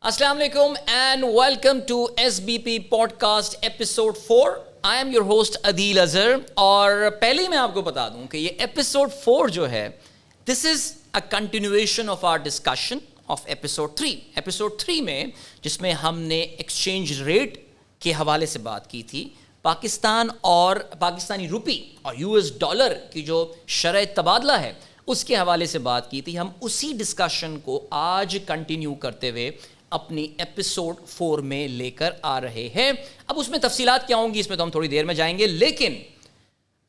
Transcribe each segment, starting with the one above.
Assalamu alaikum and welcome to SBP Podcast Episode 4. I am your host Adil Azhar اور پہلے ہی میں آپ کو بتا دوں کہ یہ Episode 4 جو ہے this is a continuation of our discussion of Episode 3. Episode 3 میں جس میں ہم نے ایکسچینج ریٹ کے حوالے سے بات کی تھی، پاکستان اور پاکستانی روپی اور US ڈالر کی جو شرح تبادلہ ہے اس کے حوالے سے بات کی تھی. ہم اسی ڈسکشن کو آج کنٹینیو کرتے ہوئے اپنی ایپیسوڈ 4 میں لے کر آ رہے ہیں. اب اس میں تفصیلات کیا ہوں گی اس میں تو ہم تھوڑی دیر میں جائیں گے، لیکن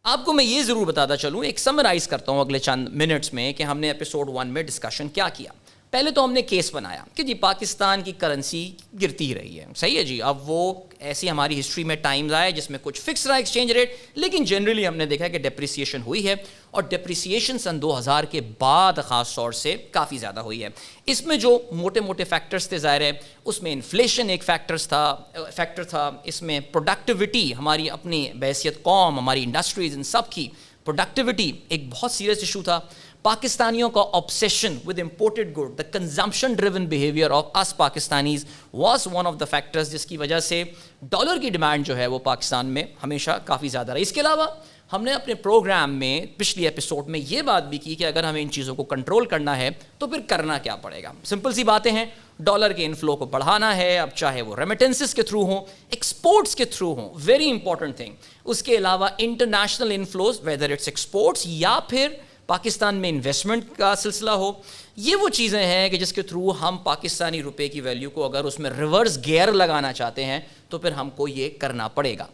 آپ کو میں یہ ضرور بتاتا چلوں، ایک سمرائز کرتا ہوں اگلے چند منٹس میں کہ ہم نے ایپیسوڈ 1 میں ڈسکشن کیا کیا. پہلے تو ہم نے کیس بنایا کہ جی پاکستان کی کرنسی گرتی ہی رہی ہے، صحیح ہے جی. اب وہ ایسی ہماری ہسٹری میں ٹائمز آئے جس میں کچھ فکس رہا ایکسچینج ریٹ، لیکن جنرلی ہم نے دیکھا کہ ڈیپریسیشن ہوئی ہے اور ڈیپریسیشن سن 2000 کے بعد خاص طور سے کافی زیادہ ہوئی ہے. اس میں جو موٹے موٹے فیکٹرز تھے ظاہر ہے اس میں انفلیشن ایک فیکٹر تھا، اس میں پروڈکٹیوٹی، ہماری اپنی بحیثیت قوم، ہماری انڈسٹریز، ان سب کی پروڈکٹیوٹی ایک بہت سیریس ایشو تھا. پاکستانیوں کا obsession with imported good, the consumption driven behavior of us Pakistanis was one of the factors جس کی وجہ سے ڈالر کی ڈیمانڈ جو ہے وہ پاکستان میں ہمیشہ کافی زیادہ رہی. اس کے علاوہ ہم نے اپنے پروگرام میں پچھلی ایپیسوڈ میں یہ بات بھی کی کہ اگر ہمیں ان چیزوں کو کنٹرول کرنا ہے تو پھر کرنا کیا پڑے گا. سمپل سی باتیں ہیں، ڈالر کے انفلو کو بڑھانا ہے، اب چاہے وہ ریمیٹنسز کے تھرو ہوں، ایکسپورٹس کے تھرو ہوں، ویری امپورٹنٹ تھنگ. اس کے علاوہ international inflows whether it's exports یا پھر پاکستان میں انویسٹمنٹ کا سلسلہ ہو. یہ وہ چیزیں ہیں کہ جس کے تھرو ہم پاکستانی روپے کی ویلیو کو اگر اس میں ریورس گیئر لگانا چاہتے ہیں تو پھر ہم کو یہ کرنا پڑے گا.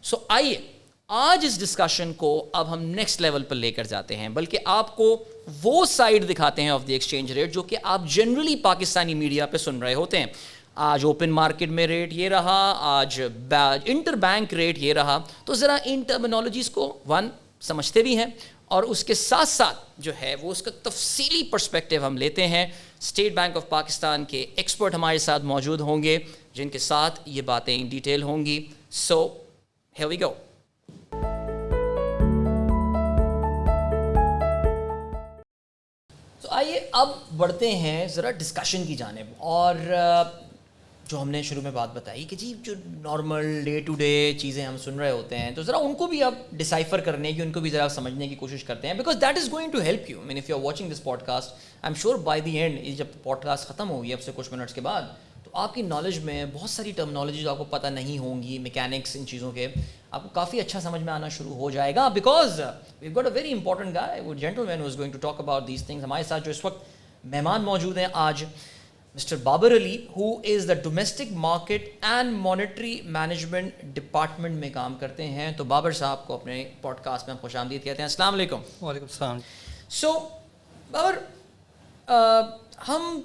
سو آئیے آج اس ڈسکشن کو اب ہم نیکسٹ لیول پر لے کر جاتے ہیں، بلکہ آپ کو وہ سائڈ دکھاتے ہیں آف دی ایکسچینج ریٹ جو کہ آپ جنرلی پاکستانی میڈیا پہ سن رہے ہوتے ہیں. آج اوپن مارکیٹ میں ریٹ یہ رہا، آج انٹر بینک ریٹ یہ رہا. تو ذرا ان ٹرمینالوجیز کو سمجھتے بھی ہیں اور اس کے ساتھ ساتھ جو ہے وہ اس کا تفصیلی پرسپیکٹیو ہم لیتے ہیں. اسٹیٹ بینک آف پاکستان کے ایکسپرٹ ہمارے ساتھ موجود ہوں گے جن کے ساتھ یہ باتیں ان ڈیٹیل ہوں گی. سو ہیئر وی گو. تو آئیے اب بڑھتے ہیں ذرا ڈسکشن کی جانب، اور جو ہم نے شروع میں بات بتائی کہ جی جو نارمل ڈے ٹو ڈے چیزیں ہم سن رہے ہوتے ہیں تو ذرا ان کو بھی آپ ڈیسائفر کرنے کی، ان کو بھی ذرا سمجھنے کی کوشش کرتے ہیں، because that is going to help you. If you are watching this podcast I'm sure by the end جب پوڈ کاسٹ ختم ہوگی اب سے کچھ منٹس کے بعد تو آپ کی نالج میں بہت ساری ٹرمنالوجی جو آپ کو پتہ نہیں ہوں گی، میکینکس ان چیزوں کے، آپ کو کافی اچھا سمجھ میں آنا شروع ہو جائے گا. Because we got a very important guy, وہ gentleman who is going to talk about these things. ہمارے ساتھ جو اس وقت مہمان موجود ہیں آج، mister Babar Ali who is the domestic market and monetary management department میں کام کرتے ہیں. تو بابر صاحب کو اپنے پوڈ کاسٹ میں خوش آمدید کہتے ہیں. السلام علیکم. وعلیکم السلام. سو بابر، ہم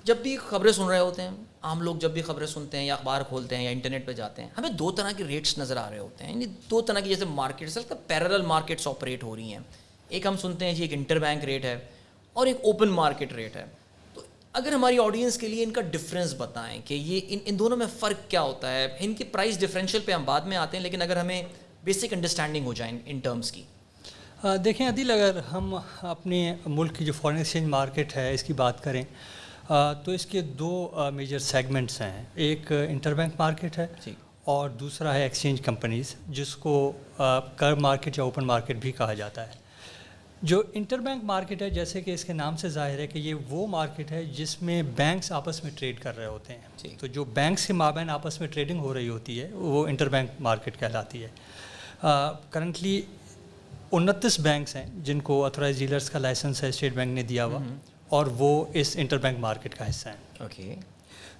جب بھی خبریں سن رہے ہوتے ہیں، عام لوگ جب بھی خبریں سنتے ہیں یا اخبار کھولتے ہیں یا انٹرنیٹ پہ جاتے ہیں، ہمیں دو طرح کے ریٹس نظر آ رہے ہوتے ہیں. یعنی دو طرح کی جیسے مارکیٹس پیرالل مارکیٹس آپریٹ ہو رہی ہیں. ایک ہم سنتے ہیں جی ایک انٹر بینک ریٹ ہے اور ایک اوپن مارکیٹ ریٹ ہے. اگر ہماری آڈینس کے لیے ان کا ڈفرینس بتائیں کہ یہ ان دونوں میں فرق کیا ہوتا ہے. ان کی پرائس ڈفرینشیل پہ ہم بعد میں آتے ہیں، لیکن اگر ہمیں بیسک انڈرسٹینڈنگ ہو جائیں ان ٹرمز کی. دیکھیں عدیل، اگر ہم اپنے ملک کی جو فارن ایکسچینج مارکیٹ ہے اس کی بات کریں تو اس کے دو میجر سیگمنٹس ہیں. ایک انٹر بینک مارکیٹ ہے اور دوسرا ہے ایکسچینج کمپنیز، جس کو کرب مارکیٹ یا اوپن مارکیٹ بھی کہا جاتا ہے. جو انٹر بینک مارکیٹ ہے، جیسے کہ اس کے نام سے ظاہر ہے کہ یہ وہ مارکیٹ ہے جس میں بینکس آپس میں ٹریڈ کر رہے ہوتے ہیں. تو جو بینکس کے مابین آپس میں ٹریڈنگ ہو رہی ہوتی ہے وہ انٹر بینک مارکیٹ کہلاتی ہے. کرنٹلی 29 بینکس ہیں جن کو آتھورائز ڈیلرز کا لائسنس ہے اسٹیٹ بینک نے دیا ہوا، اور وہ اس انٹر بینک مارکیٹ کا حصہ ہیں. اوکے.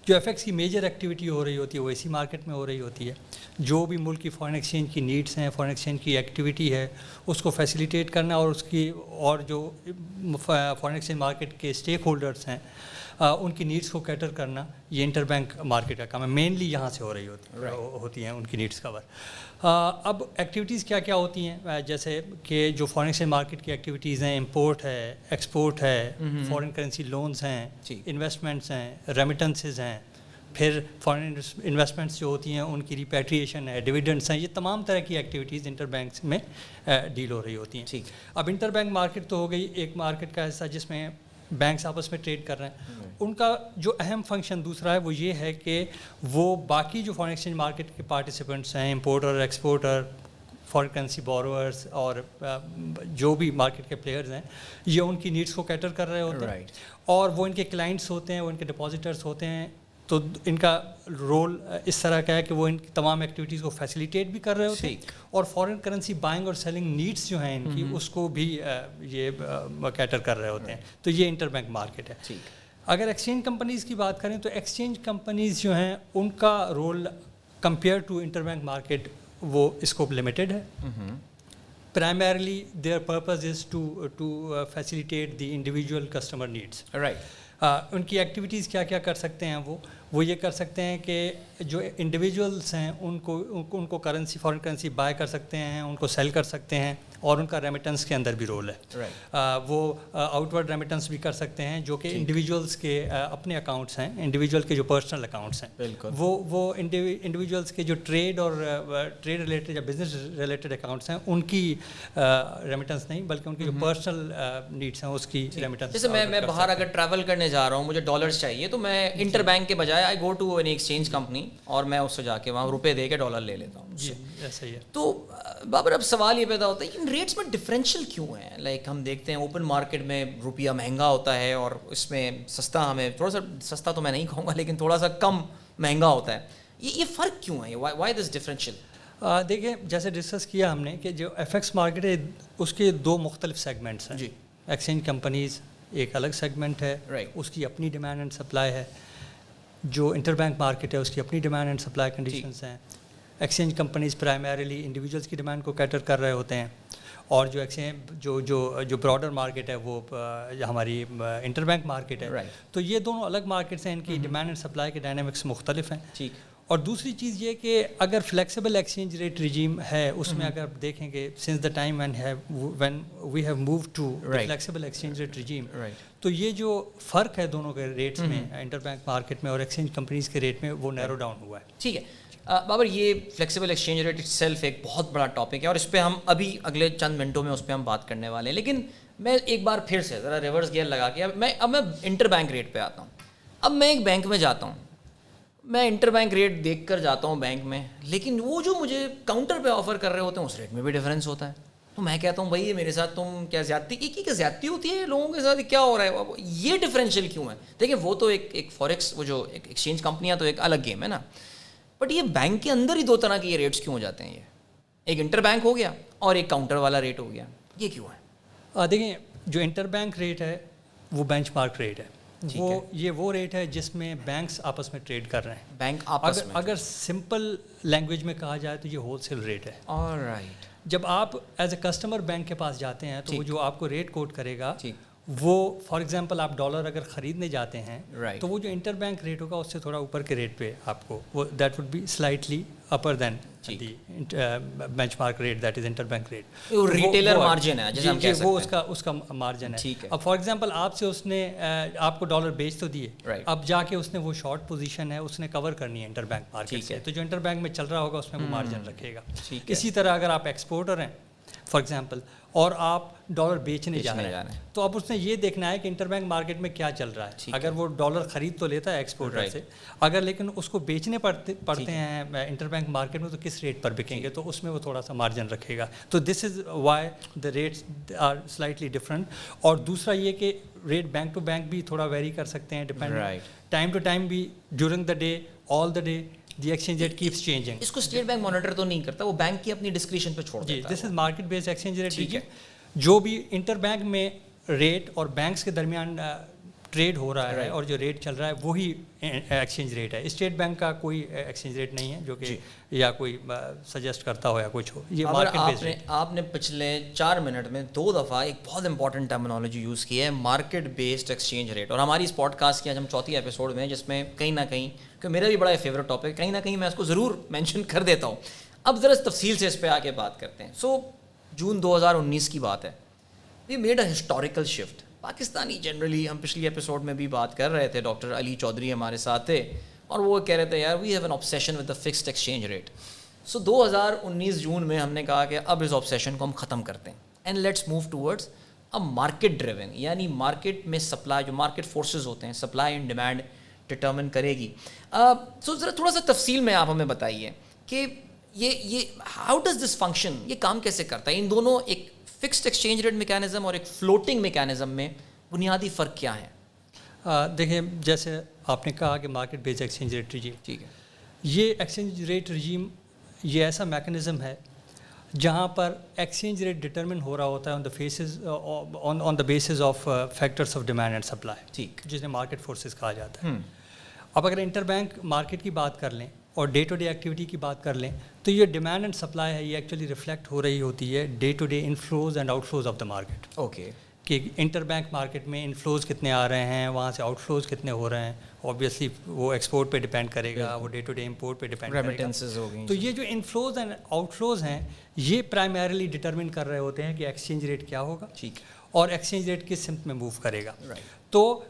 جو ایف ایکس کی میجر ایکٹیویٹی ہو رہی ہوتی ہے وہ اسی مارکیٹ میں ہو رہی ہوتی ہے. جو بھی ملک کی فارن ایکسچینج کی نیڈس ہیں، فارن ایکسچینج کی ایکٹیویٹی ہے، اس کو فیسیلیٹیٹ کرنا اور اس کی اور جو فارن ایکسچینج مارکیٹ کے اسٹیک ہولڈرس ہیں ان کی نیڈس کو کیٹر کرنا، یہ انٹر بینک مارکیٹ کا کام ہے. مینلی یہاں سے ہو رہی ہوتی ہیں ان کی نیڈس کور. اب ایکٹیویٹیز کیا کیا ہوتی ہیں، جیسے کہ جو فارن ایکسچینج مارکیٹ کی ایکٹیویٹیز ہیں، امپورٹ ہے، ایکسپورٹ ہے، فارن کرنسی لونز ہیں، انویسٹمنٹس ہیں، ریمیٹنسز ہیں، پھر فارن انویسٹمنٹس جو ہوتی ہیں ان کی ریپیٹریشن ہے، ڈویڈنڈس ہیں. یہ تمام طرح کی ایکٹیویٹیز انٹر بینکس میں ڈیل ہو رہی ہوتی ہیں. اب انٹر بینک مارکیٹ تو ہو گئی ایک مارکیٹ کا حصہ جس میں بینکس آپس میں ٹریڈ کر رہے ہیں. ان کا جو اہم فنکشن دوسرا ہے وہ یہ ہے کہ وہ باقی جو فارن ایکسچینج مارکیٹ کے پارٹیسپینٹس ہیں, importer, exporter, foreign currency borrowers اور جو بھی مارکیٹ کے پلیئرز ہیں, یہ ان کی نیڈس کو کیٹر کر رہے ہوتے ہیں, اور وہ ان کے کلائنٹس ہوتے ہیں, وہ ان کے ڈپازیٹرس ہوتے ہیں. تو ان کا رول اس طرح کا ہے کہ وہ ان تمام ایکٹیویٹیز کو فیسیلیٹیٹ بھی کر رہے ہوتے ہیں, اور فارن کرنسی بائنگ اور سیلنگ نیڈس جو ہیں ان کی اس کو بھی یہ کیٹر کر رہے ہوتے ہیں. تو یہ انٹر بینک مارکیٹ ہے. اگر ایکسچینج کمپنیز کی بات کریں تو ایکسچینج کمپنیز جو ہیں ان کا role compare to interbank market وہ اسکوپ لمیٹڈ ہے. Primarily their purpose is to facilitate the individual customer needs. ان کی ایکٹیویٹیز کیا کیا کر سکتے ہیں وہ یہ کر سکتے ہیں کہ جو انڈیویجولس ہیں ان کو کرنسی, فارن کرنسی بائی کر سکتے ہیں, ان کو سیل کر سکتے ہیں, اور ان کا ریمیٹنس کے اندر بھی رول ہے. وہ آؤٹ ورڈ ریمیٹنس بھی کر سکتے ہیں جو کہ انڈیویجولس کے اپنے اکاؤنٹس ہیں, انڈیویجول کے جو پرسنل اکاؤنٹس ہیں, وہ انڈیویجولس کے جو ٹریڈ اور ٹریڈ ریلیٹڈ یا بزنس ریلیٹڈ اکاؤنٹس ہیں ان کی ریمیٹنس نہیں, بلکہ ان کی جو پرسنل نیڈس ہیں اس کی ریمیٹنس. جیسے میں باہر اگر ٹریول کرنے جا رہا ہوں, مجھے ڈالرز چاہیے, تو میں انٹر بینک کے بجائے I go to an exchange company اور میں اس سے جا کے وہاں روپے دے کے ڈالر لے لیتا ہوں. جی ایسا ہی ہے. تو بابر اب سوال یہ پیدا ہوتا ہے ان ریٹس میں ڈفرینشیل کیوں ہیں؟ لائک ہم دیکھتے ہیں اوپن مارکیٹ میں روپیہ مہنگا ہوتا ہے اور اس میں سستا, ہمیں تھوڑا سا سستا تو میں نہیں کہوں گا لیکن تھوڑا سا کم مہنگا ہوتا ہے. یہ فرق کیوں ہے؟ Why this differential? دیکھیں جیسے ڈسکس کیا ہم نے کہ جو ایف ایکس مارکیٹ ہے اس کے دو مختلف سیگمنٹس ہیں. جی. ایکسچینج کمپنیز ایک الگ سیگمنٹ ہے, اس کی اپنی ڈیمانڈ اینڈ سپلائی ہے. جو انٹر بینک مارکیٹ ہے اس کی اپنی ڈیمانڈ اینڈ سپلائی کنڈیشنز ہیں. ایکسچینج کمپنیز پرائمریلی انڈیویجولس کی ڈیمانڈ کو کیٹر کر رہے ہوتے ہیں, اور جو ایکسچینج جو براڈر مارکیٹ ہے وہ ہماری انٹر بینک مارکیٹ ہے. تو یہ دونوں الگ مارکیٹس ہیں, ان کی ڈیمانڈ اینڈ سپلائی کے ڈائنامکس مختلف ہیں. ٹھیک. اور دوسری چیز یہ کہ اگر فلیکسیبل ایکسچینج ریٹ رجیم ہے اس میں اگر دیکھیں کہ since the time when we have move to flexible exchange rate regime, تو یہ جو فرق ہے دونوں کے ریٹس میں انٹر بینک مارکیٹ میں اور ایکسچینج کمپنیز کے ریٹ میں وہ نیرو ڈاؤن ہوا ہے. ٹھیک ہے بابر, یہ فلیکسیبل ایکسچینج ریٹ سیلف ایک بہت بڑا ٹاپک ہے اور اس پہ ہم ابھی اگلے چند منٹوں میں اس پہ ہم بات کرنے والے ہیں. لیکن میں ایک بار پھر سے ذرا ریورس گیئر لگا کے اب میں انٹر بینک ریٹ پہ آتا ہوں. اب میں ایک بینک میں جاتا ہوں, میں انٹر بینک ریٹ دیکھ کر جاتا ہوں بینک میں, لیکن وہ جو مجھے کاؤنٹر پہ آفر کر رہے ہوتے ہیں اس ریٹ میں بھی ڈفرینس ہوتا ہے. تو میں کہتا ہوں بھائی یہ میرے ساتھ تم کیا زیادتی, کیا زیادتی ہوتی ہے لوگوں کے ساتھ, کیا ہو رہا ہے, یہ ڈفرینشیل کیوں ہے؟ دیکھیں وہ تو ایک فوریکس, وہ جو ایکسچینج کمپنیاں تو ایک الگ گیم ہے نا, بٹ یہ بینک کے اندر ہی دو طرح کے یہ ریٹس کیوں ہو جاتے ہیں؟ یہ ایک انٹر بینک ہو گیا اور ایک کاؤنٹر والا ریٹ ہو گیا, یہ کیوں ہے؟ دیکھیں جو انٹر بینک ریٹ ہے وہ بینچ مارک ریٹ ہے. وہ ریٹ ہے جس میں بینکس آپس میں ٹریڈ کر رہے ہیں. بینک آپس میں اگر سمپل لینگویج میں کہا جائے تو یہ ہول سیل ریٹ ہے. آلرائٹ. جب آپ ایز اے کسٹمر بینک کے پاس جاتے ہیں تو وہ جو آپ کو ریٹ کوٹ کرے گا وہ فار ایگزامپل آپ ڈالر اگر خریدنے جاتے ہیں تو وہ جو انٹر بینک ریٹ ہوگا اس سے تھوڑا اوپر کے ریٹ پہ آپ کو وہ that would be slightly upper than the benchmark rate that is interbank rate. Retailer margin ہے جیسے ہم کہہ سکتے ہیں, وہ اس کا مارجن ہے. اب فار ایگزامپل آپ سے اس نے آپ کو ڈالر بیچ تو دیے, اب جا کے اس نے وہ شارٹ پوزیشن ہے اس نے کور کرنی ہے انٹر بینک مارکیٹ سے, تو جو انٹر بینک میں چل رہا ہوگا اس میں وہ مارجن رکھے گا. اسی طرح اگر آپ ایکسپورٹر ہیں فار ایگزامپل اور آپ ڈالر بیچنے جا رہے ہیں تو اب اس نے یہ دیکھنا ہے کہ انٹر بینک مارکیٹ میں کیا چل رہا ہے. اگر وہ ڈالر خرید تو لیتا ہے ایکسپورٹر سے, اگر لیکن اس کو بیچنے پڑتے ہیں انٹر بینک مارکیٹ میں تو کس ریٹ پر بکیں گے, تو اس میں وہ تھوڑا سا مارجن رکھے گا. تو this is why the rates are slightly different. اور دوسرا یہ کہ ریٹ بینک ٹو بینک بھی تھوڑا ویری کر سکتے ہیں, ڈپینڈ ٹائم ٹو ٹائم بھی, during the day, all the day the exchange rate keeps changing. اس کو اسٹیٹ بینک مانیٹر تو نہیں کرتا, وہ بینک کی اپنی ڈسکریشن پہ چھوڑ دیتا ہے. This is market base exchange rate. ٹھیک ہے, جو بھی انٹر بینک میں ریٹ اور بینکس کے درمیان ٹریڈ ہو رہا ہے اور جو ریٹ چل رہا ہے وہی ایکسچینج ریٹ ہے. اسٹیٹ بینک کا کوئی ایکسچینج ریٹ نہیں ہے جو کہ یا کوئی سجیسٹ کرتا ہو یا کچھ ہو. یہ مارکیٹ بیس ریٹ. آپ نے پچھلے 4 منٹ میں 2 دفعہ ایک بہت امپورٹنٹ ٹرمینالوجی یوز کی ہے, مارکیٹ بیسڈ ایکسچینج ریٹ. اور ہماری اس پوڈ کاسٹ کی آج ہم 4تھی ایپیسوڈ میں, جس میں کہیں نہ کہیں, کہ میرا بھی بڑا فیوریٹ ٹاپک, کہیں نہ کہیں میں اس کو ضرور مینشن کر دیتا ہوں. اب ذرا تفصیل سے اس پہ آ کے بات کرتے ہیں. سو جون 2019 کی بات ہے, we made a historical shift. Pakistani generally, ہم پچھلی ایپیسوڈ میں بھی بات کر رہے تھے, ڈاکٹر علی چودھری ہمارے ساتھ تھے اور وہ کہہ رہے تھے یار we have an obsession with the fixed exchange rate. So 2019 جون میں ہم نے کہا کہ اب اس آبسیشن کو ہم ختم کرتے ہیں اینڈ لیٹس موو ٹورڈز اب مارکیٹ ڈریون یعنی مارکیٹ میں سپلائی جو مارکیٹ فورسز ہوتے ہیں سپلائی اینڈ ڈیمانڈ ڈٹرمن کرے گی. سو ذرا تھوڑا سا تفصیل میں آپ ہمیں بتائیے کہ یہ ہاؤ ڈز دس فنکشن, یہ کام کیسے کرتا ہے؟ ان دونوں ایک فکسڈ ایکسچینج ریٹ میکینزم اور ایک فلوٹنگ میکینزم میں بنیادی فرق کیا ہے؟ دیکھیں جیسے آپ نے کہا کہ مارکیٹ بیس ایکسچینج ریٹ رجیم, ٹھیک ہے, یہ ایکسچینج ریٹ رجیم یہ ایسا میکینزم ہے جہاں پر ایکسچینج ریٹ ڈٹرمن ہو رہا ہوتا ہے on the basis of factors of demand and supply, ٹھیک, جسے مارکیٹ فورسز کہا جاتا ہے. اب اگر انٹر بینک مارکیٹ کی بات کر لیں اور ڈے ٹو ڈے ایکٹیویٹی کی بات کر لیں تو یہ ڈیمانڈ اینڈ سپلائی ہے, یہ ایکچولی ریفلیکٹ ہو رہی ہوتی ہے day to day inflows and outflows of the market. Okay, کہ انٹر بینک مارکیٹ میں انفلوز کتنے آ رہے ہیں, وہاں سے آؤٹ فلوز کتنے ہو رہے ہیں, اوبیسلی وہ ایکسپورٹ پہ ڈپینڈ کرے گا, وہ ڈے ٹو ڈے امپورٹ پہ ڈپینڈ کرے گا. تو یہ جو انفلوز اینڈ آؤٹ فلوز ہیں یہ پرائمریلی ڈٹرمن کر رہے ہوتے ہیں کہ ایکسچینج ریٹ کیا ہوگا اور ایکسچینج ریٹ کس سمت میں موو کرے گا. تو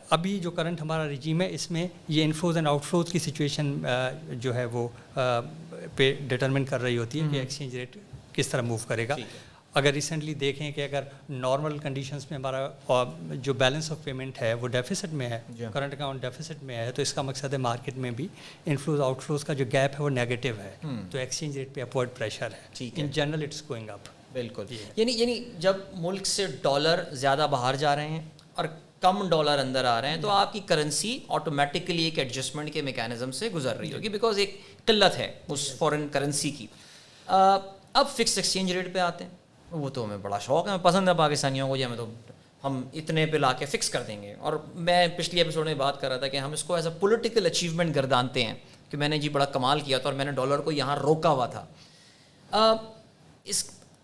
ابھی جو کرنٹ ہمارا رجیم ہے اس میں یہ انفلوز اینڈ آؤٹ فلوز کی سچویشن جو ہے وہ پہ ڈٹرمن کر رہی ہوتی ہے کہ ایکسچینج ریٹ کس طرح موو کرے گا. اگر ریسنٹلی دیکھیں کہ اگر نارمل کنڈیشنز میں ہمارا جو بیلنس آف پیمنٹ ہے وہ ڈیفیسٹ میں ہے, کرنٹ اکاؤنٹ ڈیفیسٹ میں ہے, تو اس کا مقصد ہے مارکیٹ میں بھی انفلوز آؤٹ فلوز کا جو گیپ ہے وہ نیگیٹو ہے, تو ایکسچینج ریٹ پہ اپورڈ پریشر ہے. In general it's going up. بالکل, یعنی جب ملک سے ڈالر زیادہ باہر جا رہے ہیں اور کم ڈالر اندر آ رہے ہیں تو آپ کی کرنسی آٹومیٹکلی ایک ایڈجسٹمنٹ کے میکینزم سے گزر رہی ہوگی بیکاز ایک قلت ہے اس فورن کرنسی کی. اب فکس ایکسچینج ریٹ پہ آتے ہیں, وہ تو ہمیں بڑا شوق ہے, ہمیں پسند ہے پاکستانیوں کو, جی ہمیں تو ہم اتنے پہ لا کے فکس کر دیں گے. اور میں پچھلی ایپیسوڈ میں بات کر رہا تھا کہ ہم اس کو ایز اے پولیٹیکل اچیومنٹ گردانتے ہیں کہ میں نے جی بڑا کمال کیا تھا اور میں نے ڈالر کو یہاں روکا ہوا تھا.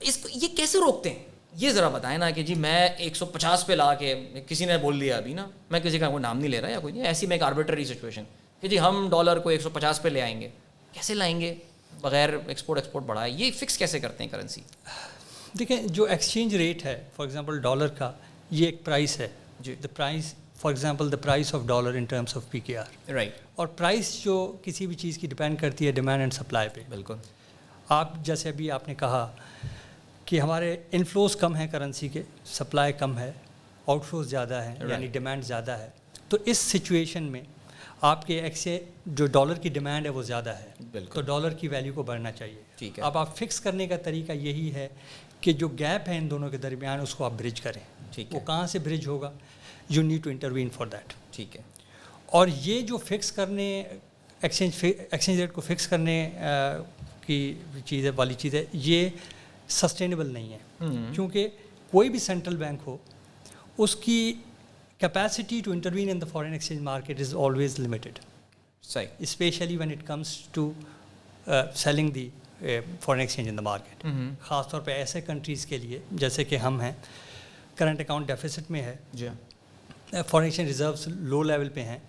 یہ کیسے روکتے ہیں یہ ذرا بتائیں نا کہ جی میں 150 پہ لا کے, کسی نے بول دیا ابھی نا, میں کسی کا کوئی نام نہیں لے رہا یا کوئی نہیں, ایسی میں ایک آربیٹری سچویشن کہ جی ہم ڈالر کو 150 پہ لے آئیں گے, کیسے لائیں گے بغیر ایکسپورٹ بڑھائے, یہ فکس کیسے کرتے ہیں کرنسی؟ دیکھیں جو ایکسچینج ریٹ ہے فار ایگزامپل ڈالر کا, یہ ایک پرائس ہے جی, the price for example the price of dollar in terms of P K R, right. اور پرائس جو کسی بھی چیز کی ڈپینڈ کرتی ہے ڈیمانڈ اینڈ سپلائی پہ. بالکل, آپ جیسے ابھی آپ نے کہا کہ ہمارے انفلوز کم ہیں کرنسی کے, سپلائی کم ہے, آؤٹ فلوز زیادہ ہے, یعنی ڈیمانڈ زیادہ ہے, تو اس سچویشن میں آپ کے جو ڈالر کی ڈیمانڈ ہے وہ زیادہ ہے, تو ڈالر کی ویلیو کو بڑھنا چاہیے. اب آپ فکس کرنے کا طریقہ یہی ہے کہ جو گیپ ہے ان دونوں کے درمیان اس کو آپ برج کریں. وہ کہاں سے برج ہوگا؟ You need to intervene for that. ٹھیک ہے. اور یہ جو فکس کرنے ایکسچینج ریٹ کو فکس کرنے کی چیز ہے والی چیز ہے, یہ سسٹینیبل نہیں ہے, کیونکہ کوئی بھی سینٹرل بینک ہو اس کی capacity to intervene in the foreign exchange market is always limited, especially when it comes to selling the foreign exchange in the market. خاص طور پہ ایسے کنٹریز کے لیے جیسے کہ ہم ہیں, کرنٹ اکاؤنٹ ڈیفیسٹ میں ہے, foreign exchange reserves low level پہ ہیں,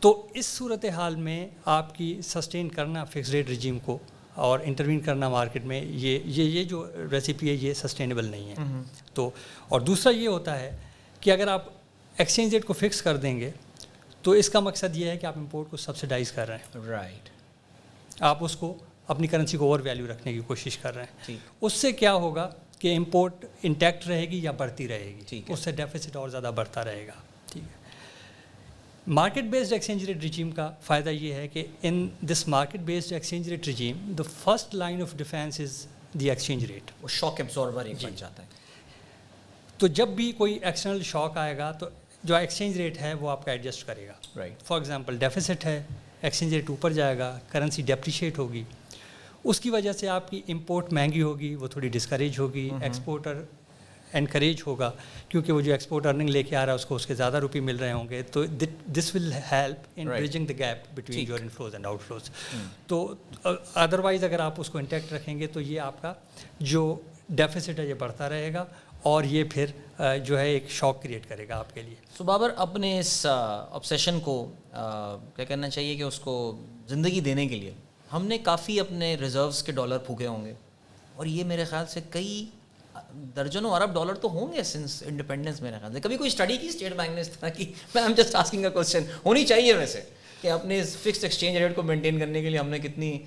تو اس صورت حال میں آپ کی سسٹین کرنا فکس ریٹ رجیم کو اور انٹروین کرنا مارکیٹ میں یہ جو ریسیپی ہے یہ سسٹینیبل نہیں ہے. تو اور دوسرا یہ ہوتا ہے کہ اگر آپ ایکسچینج ریٹ کو فکس کر دیں گے تو اس کا مقصد یہ ہے کہ آپ امپورٹ کو سبسڈائز کر رہے ہیں, رائٹ. آپ اس کو اپنی کرنسی کو اوور ویلیو رکھنے کی کوشش کر رہے ہیں. اس سے کیا ہوگا کہ امپورٹ انٹیکٹ رہے گی یا بڑھتی رہے گی, اس سے ڈیفیسٹ اور زیادہ بڑھتا رہے گا. ٹھیک ہے. Market based exchange rate regime کا فائدہ یہ ہے کہ in this market based exchange rate regime the first line of defence is the exchange rate. وہ شاک ایبزاربر ایک بن جاتا ہے. تو جب بھی کوئی ایکسٹرنل شاک آئے گا تو جو ایکسچینج ریٹ ہے وہ آپ کا ایڈجسٹ کرے گا. رائٹ. فار ایگزامپل ڈیفیسٹ ہے, ایکسچینج ریٹ اوپر جائے گا, کرنسی ڈیپریشیٹ ہوگی, اس کی وجہ سے آپ کی امپورٹ مہنگی ہوگی, وہ تھوڑی ڈسکریج ہوگی, ایکسپورٹر انکریج ہوگا کیونکہ وہ جو ایکسپورٹ ارننگ لے کے آ رہا ہے اس کو اس کے زیادہ روپے مل رہے ہوں گے, تو this will help in bridging the gap between your inflows and outflows. تو ادروائز اگر آپ اس کو انٹیکٹ رکھیں گے تو یہ آپ کا جو ڈیفیسٹ ہے یہ بڑھتا رہے گا اور یہ پھر جو ہے ایک شاک کریٹ کرے گا آپ کے لیے. سو بابر اپنے اس آبسیشن کو کیا کرنا چاہیے کہ اس کو زندگی دینے کے لیے ہم نے کافی اپنے ریزروز کے ڈالر پھونکے ہوں گے, اور یہ میرے خیال سے کئی درجنوں ارب ڈالر تو ہوں گے سنس انڈیپینڈنس. میرے خیال سے کبھی کوئی اسٹڈی کی اسٹیٹ بینک نے اس طرح کی؟ میں am just asking a question, ہونی چاہیے ویسے کہ اپنے اس فکس ایکسچینج ریٹ کو مینٹین کرنے کے لیے ہم نے کتنی,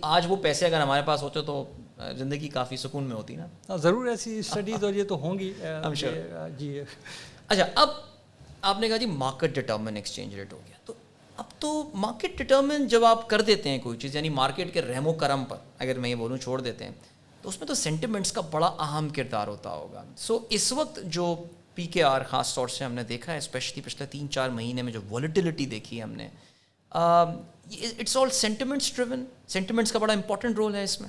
آج وہ پیسے اگر ہمارے پاس ہوتے تو زندگی کافی سکون میں ہوتی نا. ضرور ایسی اسٹڈیز اور یہ تو ہوں گی. جی. اچھا, اب آپ نے کہا جی مارکیٹ ڈٹرمن ایکسچینج ریٹ ہو گیا, تو اب تو مارکیٹ ڈٹرمن جب آپ کر دیتے ہیں کوئی چیز, یعنی مارکیٹ کے رحم و کرم پر اگر میں یہ بولوں چھوڑ دیتے ہیں, تو اس میں تو سینٹیمنٹس کا بڑا اہم کردار ہوتا ہوگا. سو اس وقت جو پی کے آر خاص طور سے ہم نے دیکھا ہے, اسپیشلی پچھلے 3-4 مہینے میں جو والیٹیلیٹی دیکھی ہے ہم نے, it's all sentiments driven. Sentiments کا بڑا امپورٹنٹ رول ہے اس میں.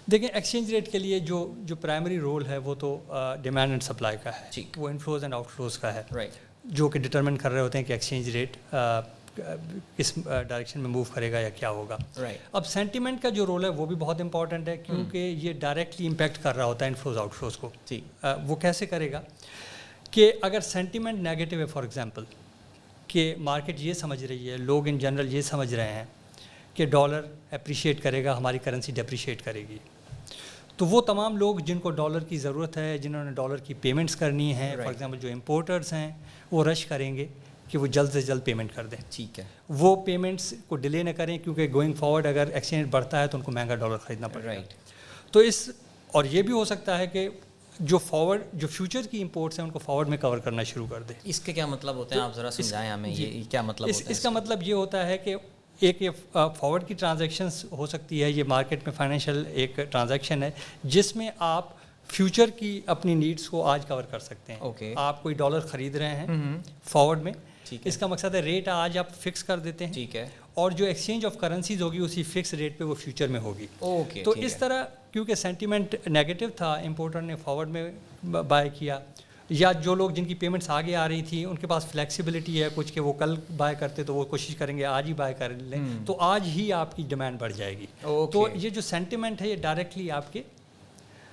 دیکھیں ایکسچینج ریٹ کے لیے جو پرائمری رول ہے وہ تو ڈیمانڈ اینڈ سپلائی کا ہے, وہ انفلوز اینڈ آؤٹ فلوز کا ہے, جو کہ ڈٹرمن کر رہے ہوتے ہیں کہ ایکسچینج ریٹ کس ڈائریکشن میں موو کرے گا یا کیا ہوگا. اب سینٹیمنٹ کا جو رول ہے وہ بھی بہت امپورٹنٹ ہے, کیونکہ یہ ڈائریکٹلی امپیکٹ کر رہا ہوتا ہے انفلوز آؤٹ فلوز کو. وہ کیسے کرے گا کہ اگر سینٹیمنٹ نیگیٹو ہے, فار ایگزامپل کہ مارکیٹ یہ سمجھ رہی ہے, لوگ ان جنرل یہ سمجھ رہے ہیں کہ ڈالر اپریشیٹ کرے گا, ہماری کرنسی ڈپریشیٹ کرے گی, تو وہ تمام لوگ جن کو ڈالر کی ضرورت ہے, جنہوں نے ڈالر کی پیمنٹس کرنی ہے, فار ایگزامپل جو امپورٹرز ہیں, وہ رش کریں گے کہ وہ جلد سے جلد پیمنٹ کر دیں. ٹھیک ہے, وہ پیمنٹس کو ڈیلے نہ کریں, کیونکہ گوئنگ فارورڈ اگر ایکسچینج بڑھتا ہے تو ان کو مہنگا ڈالر خریدنا پڑے گا. تو اور یہ بھی ہو سکتا ہے کہ جو فیوچر کی امپورٹس ہیں ان کو فارورڈ میں کور کرنا شروع کر دیں. اس کے کیا مطلب ہوتے ہیں, آپ ذرا سمجھائیں ہمیں, یہ کیا مطلب ہوتا ہے؟ اس کا مطلب یہ ہوتا ہے کہ ایک فارورڈ کی ٹرانزیکشنس ہو سکتی ہے, یہ مارکیٹ میں فائنینشیل ایک ٹرانزیکشن ہے جس میں آپ فیوچر کی اپنی نیڈس کو آج کور کر سکتے ہیں. آپ کوئی ڈالر خرید رہے ہیں فارورڈ میں, اس کا مقصد ہے ریٹ آج آپ فکس کر دیتے ہیں, ٹھیک ہے, اور جو ایکسچینج آف کرنسیز ہوگی اسی فکس ریٹ پہ وہ فیوچر میں ہوگی. تو اس طرح کیونکہ سینٹیمنٹ نیگیٹو تھا, امپورٹر نے فارورڈ میں بائی کیا, یا جو لوگ جن کی پیمنٹس آگے آ رہی تھیں ان کے پاس فلیکسیبلٹی ہے کچھ کہ وہ کل بائی کرتے تو وہ کوشش کریں گے آج ہی بائی کر لیں, تو آج ہی آپ کی ڈیمانڈ بڑھ جائے گی. تو یہ جو سینٹیمنٹ ہے یہ ڈائریکٹلی آپ کے,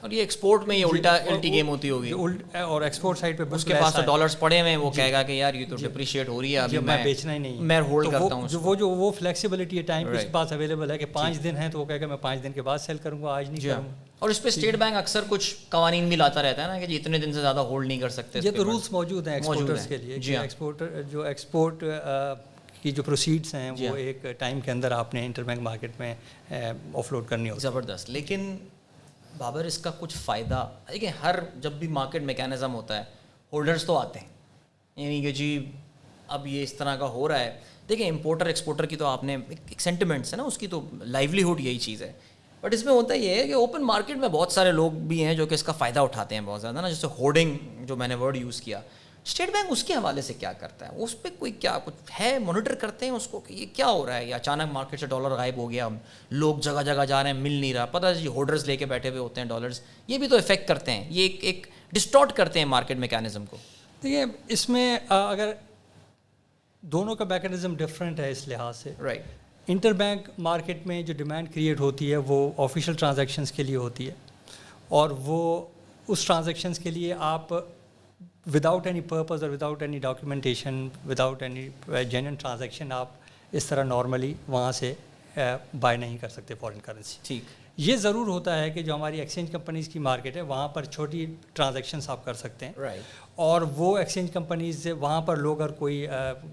اور یہ ایکسپورٹ میں یہ الٹی گیم ہوتی ہوگی, اور ایکسپورٹ سائڈ پہ اس کے پاس تو ڈالرز پڑے ہوئے ہیں, وہ کہے گا کہ یار یہ تو ڈپریشیٹ ہو رہی ہے, ابھی میں بیچنا ہی نہیں, میں ہولڈ کرتا ہوں. وہ فلیکسیبلٹی ہے, ٹائم اس کے پاس اویلیبل ہے کہ 5 دن ہیں, تو وہ کہے گا میں 5 دن کے بعد سیل کروں گا, آج نہیں کروں گا. اور اس پہ اسٹیٹ بینک اکثر کچھ قوانین بھی لاتا رہتا ہے نا کہ اتنے دن سے زیادہ ہولڈ نہیں کر سکتے. یہ تو رولس موجود ہیں ایکسپورٹرز کے لیے, جو ایکسپورٹ کی جو پروسیڈس ہیں وہ ایک ٹائم کے اندر آپ نے انٹر بینک مارکیٹ میں آف لوڈ کرنی ہوتی ہے. زبردست. لیکن بابر اس کا کچھ فائدہ, دیکھیں ہر جب بھی مارکیٹ میکینزم ہوتا ہے ہولڈرز تو آتے ہیں, یعنی کہ جی اب یہ اس طرح کا ہو رہا ہے. دیکھیں امپورٹر ایکسپورٹر کی تو آپ نے ایک سینٹیمنٹس ہے نا, اس کی تو لائیولیہڈ یہی چیز ہے, بٹ اس میں ہوتا یہ ہے کہ اوپن مارکیٹ میں بہت سارے لوگ بھی ہیں جو کہ اس کا فائدہ اٹھاتے ہیں بہت زیادہ نا, جیسے ہولڈنگ جو میں نے ورڈ یوز کیا. اسٹیٹ بینک اس کے حوالے سے کیا کرتا ہے, اس پہ کوئی کیا کچھ ہے, مانیٹر کرتے ہیں اس کو کہ یہ کیا ہو رہا ہے, یا اچانک مارکیٹ سے ڈالر غائب ہو گیا, لوگ جگہ جگہ جا رہے ہیں, مل نہیں رہا, پتہ ہے جی ہولڈرز لے کے بیٹھے ہوئے ہوتے ہیں ڈالرز, یہ بھی تو افیکٹ کرتے ہیں, یہ ایک ڈسٹارٹ کرتے ہیں مارکیٹ میکینزم کو. دیکھیے اس میں اگر دونوں کا میکینزم ڈفرینٹ ہے اس لحاظ سے, انٹر بینک مارکیٹ میں جو ڈیمانڈ کریٹ ہوتی ہے وہ آفیشیل ٹرانزیکشنز کے لیے ہوتی ہے, اور وہ اس ٹرانزیکشنز کے لیے آپ وداؤٹ اینی پرپز اور without any documentation, without any genuine transaction آپ اس طرح نارملی وہاں سے بائی نہیں کر سکتے فارن کرنسی. ٹھیک, یہ ضرور ہوتا ہے کہ جو ہماری ایکسچینج کمپنیز کی مارکیٹ ہے وہاں پر چھوٹی ٹرانزیکشنس آپ کر سکتے ہیں, اور وہ ایکسچینج کمپنیز سے وہاں پر لوگ اگر کوئی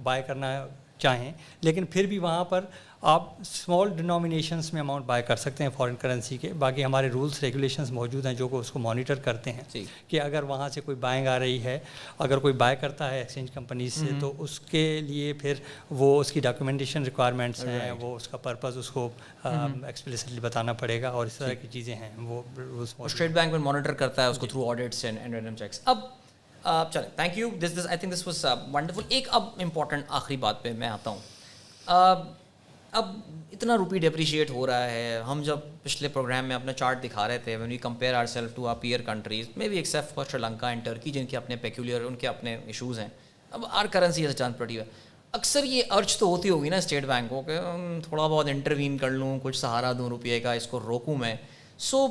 بائی کرنا چاہیں, لیکن پھر بھی وہاں پر آپ اسمال ڈینومینیشنس میں اماؤنٹ بائی کر سکتے ہیں فارن کرنسی کے. باقی ہمارے رولس ریگولیشنز موجود ہیں جو کہ اس کو مانیٹر کرتے ہیں کہ اگر وہاں سے کوئی بائنگ آ رہی ہے, اگر کوئی بائی کرتا ہے ایکسچینج کمپنیز سے, تو اس کے لیے پھر وہ اس کی ڈاکیومنٹیشن ریکوائرمنٹس ہیں, وہ اس کا پرپز اس کو ایکسپلیسٹلی بتانا پڑے گا, اور اس طرح کی چیزیں ہیں وہ رولس. اسٹیٹ بینک میں مانیٹر کرتا ہے اس کو through audits and random checks. اب چلیں, thank you, this I think this was wonderful. ایک اب امپورٹنٹ آخری بات پہ میں آتا ہوں. اب اتنا روپی ڈیپریشیٹ ہو رہا ہے, ہم جب پچھلے پروگرام میں اپنا چارٹ دکھا رہے تھے, when we compare our self to our peer countries, may be except for Sri Lanka and Turkey جن کے اپنے پیکولر ان کے اپنے ایشوز ہیں, اب آر کرنسی ایسے چاند پڑی ہوا ہے. اکثر یہ ارج تو ہوتی ہوگی نا اسٹیٹ بینک کو کہ تھوڑا بہت انٹروین کر لوں, کچھ سہارا دوں روپیے کا, اس کو روکوں میں. سو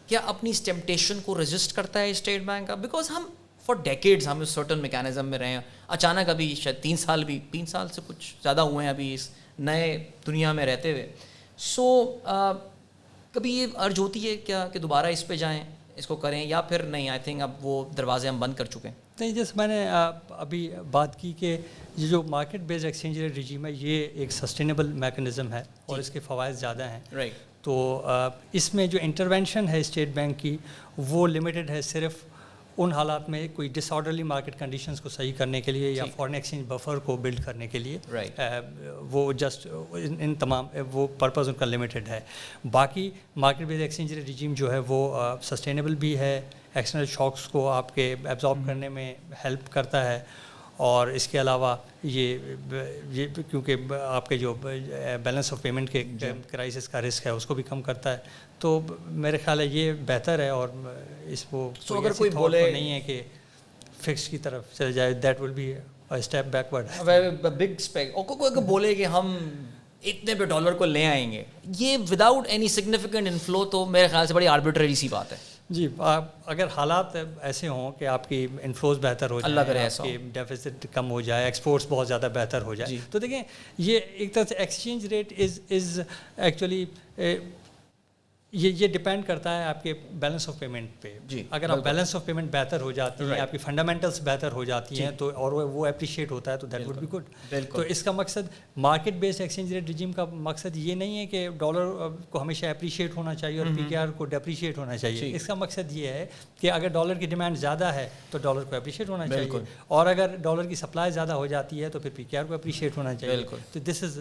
کیا اپنی اس ٹیمپٹیشن کو رجسٹ کرتا ہے اسٹیٹ بینک کا؟ بیکاز ہم فار ڈیکیڈز ہم اس سرٹن میکینزم میں رہے ہیں, اچانک ابھی شاید 3 سال سے کچھ زیادہ ہوئے ہیں ابھی اس نئے دنیا میں رہتے ہوئے. سو کبھی یہ ارج ہوتی ہے کیا کہ دوبارہ اس پہ جائیں, اس کو کریں, یا پھر نہیں, آئی تھنک اب وہ دروازے ہم بند کر چکے ہیں؟ نہیں, جیسے میں نے ابھی بات کی کہ یہ جو مارکیٹ بیسڈ ایکسچینج ریٹ رجیم ہے یہ ایک سسٹینیبل میکینزم ہے اور اس کے فوائد زیادہ ہیں. تو اس میں جو انٹرونشن ہے اسٹیٹ بینک کی وہ لمیٹڈ ہے صرف ان حالات میں کوئی ڈس آرڈرلی مارکیٹ کنڈیشنز کو صحیح کرنے کے لیے یا فارن ایکسچینج بفر کو بلڈ کرنے کے لیے. وہ جسٹ ان تمام وہ پرپز ان کا لمیٹڈ ہے. باقی market base exchange rate regime جو ہے وہ سسٹینیبل بھی ہے, ایکسٹرنل شاکس کو آپ کے ایبزارب کرنے میں ہیلپ کرتا ہے, اور اس کے علاوہ یہ کیونکہ آپ کے جو بیلنس آف پیمنٹ کے کرائسس کا رسک ہے اس کو بھی کم کرتا ہے. تو میرے خیال ہے یہ بہتر ہے, اور اس کو اگر کوئی بولے نہیں ہے کہ فکس کی طرف چل جائے, that will be step backward. Big speak, اور کوئی اگر بولے کہ ہم اتنے پہ ڈالر کو لے آئیں گے, یہ وداؤٹ اینی سگنیفیکنٹ انفلو, تو میرے خیال سے بڑی آربیٹری سی بات ہے. جی, اگر حالات ایسے ہوں کہ آپ کی انفلوز بہتر ہو جائے, آپ کی ڈیفیسٹ کم ہو جائے, ایکسپورٹس بہت زیادہ بہتر ہو جائے, تو دیکھیں یہ ایک طرح سے ایکسچینج ریٹ از ایکچولی یہ ڈپینڈ کرتا ہے آپ کے بیلنس آف پیمنٹ پہ. اگر آپ بیلنس آف پیمنٹ بہتر ہو جاتی ہیں, آپ کی فنڈامنٹلس بہتر ہو جاتی ہیں, تو اور وہ اپریشیٹ ہوتا ہے, تو دیٹ وڈ بی گڈ. تو اس کا مقصد market based exchange rate regime کا مقصد یہ نہیں ہے کہ ڈالر کو ہمیشہ اپریشیٹ ہونا چاہیے اور پی کے آر کو ڈیپریشیٹ ہونا چاہیے. اس کا مقصد یہ ہے کہ اگر ڈالر کی ڈیمانڈ زیادہ ہے تو ڈالر کو اپریشیٹ ہونا چاہیے, اور اگر ڈالر کی سپلائی زیادہ ہو جاتی ہے تو پھر پی کے آر کو اپریشیٹ ہونا چاہیے. تو this is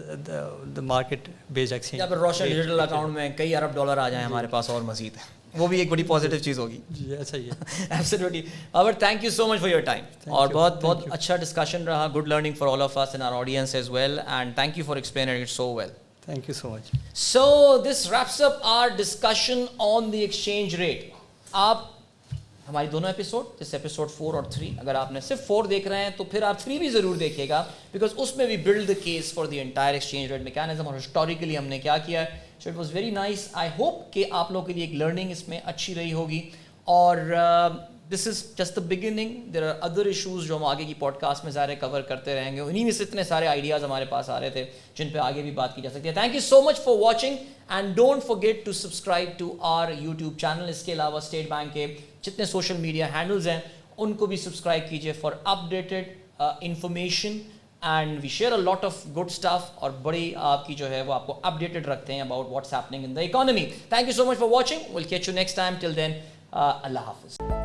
the market based exchange. یا پھر روشن ڈیجیٹل اکاؤنٹ میں کئی ارب ڈالر آ جائیں ہمارے پاس اور مزید, وہ بھی ایک بڑی پازیٹیو چیز ہوگی. جی ایسا ہی ہے. Absolutely. But thank you so much for your time, اور بہت اچھا ڈسکشن رہا, good learning for all of us and our audience as well, and thank you for explaining it so well. Thank you so much. So this wraps up our discussion on the exchange rate. آپ ہماری دونوں episode, جس episode 4 اور 3, اگر آپ نے صرف 4 دیکھ رہے ہیں تو پھر آپ 3 بھی ضرور دیکھیے گا, بیکاز اس میں بھی build the case for the entire exchange rate mechanism, اور ہسٹوریکلی ہم نے کیا کیا ہے. So it was very nice. I hope کہ آپ لوگوں کے لیے ایک لرننگ اس میں اچھی رہی ہوگی, اور this is just the beginning. There are other issues جو ہم آگے کی پوڈ کاسٹ میں ظاہر کور کرتے رہیں گے. انہیں میں سے اتنے سارے آئیڈیاز ہمارے پاس آ رہے تھے جن پہ آگے بھی بات کی جا سکتی ہے. Thank you so much for watching, and don't forget to subscribe to our YouTube channel. اس کے علاوہ اسٹیٹ بینک کے جتنے سوشل میڈیا ہینڈلز ہیں ان کو بھی سبسکرائب کیجیے for updated information, and we share a lot of good stuff, اور بڑی آپ کی جو ہے وہ آپ کو اپڈیٹڈ رکھتے ہیں about what's happening in the economy. Thank you so much for watching. We'll catch you next time. Till then اللہ حافظ.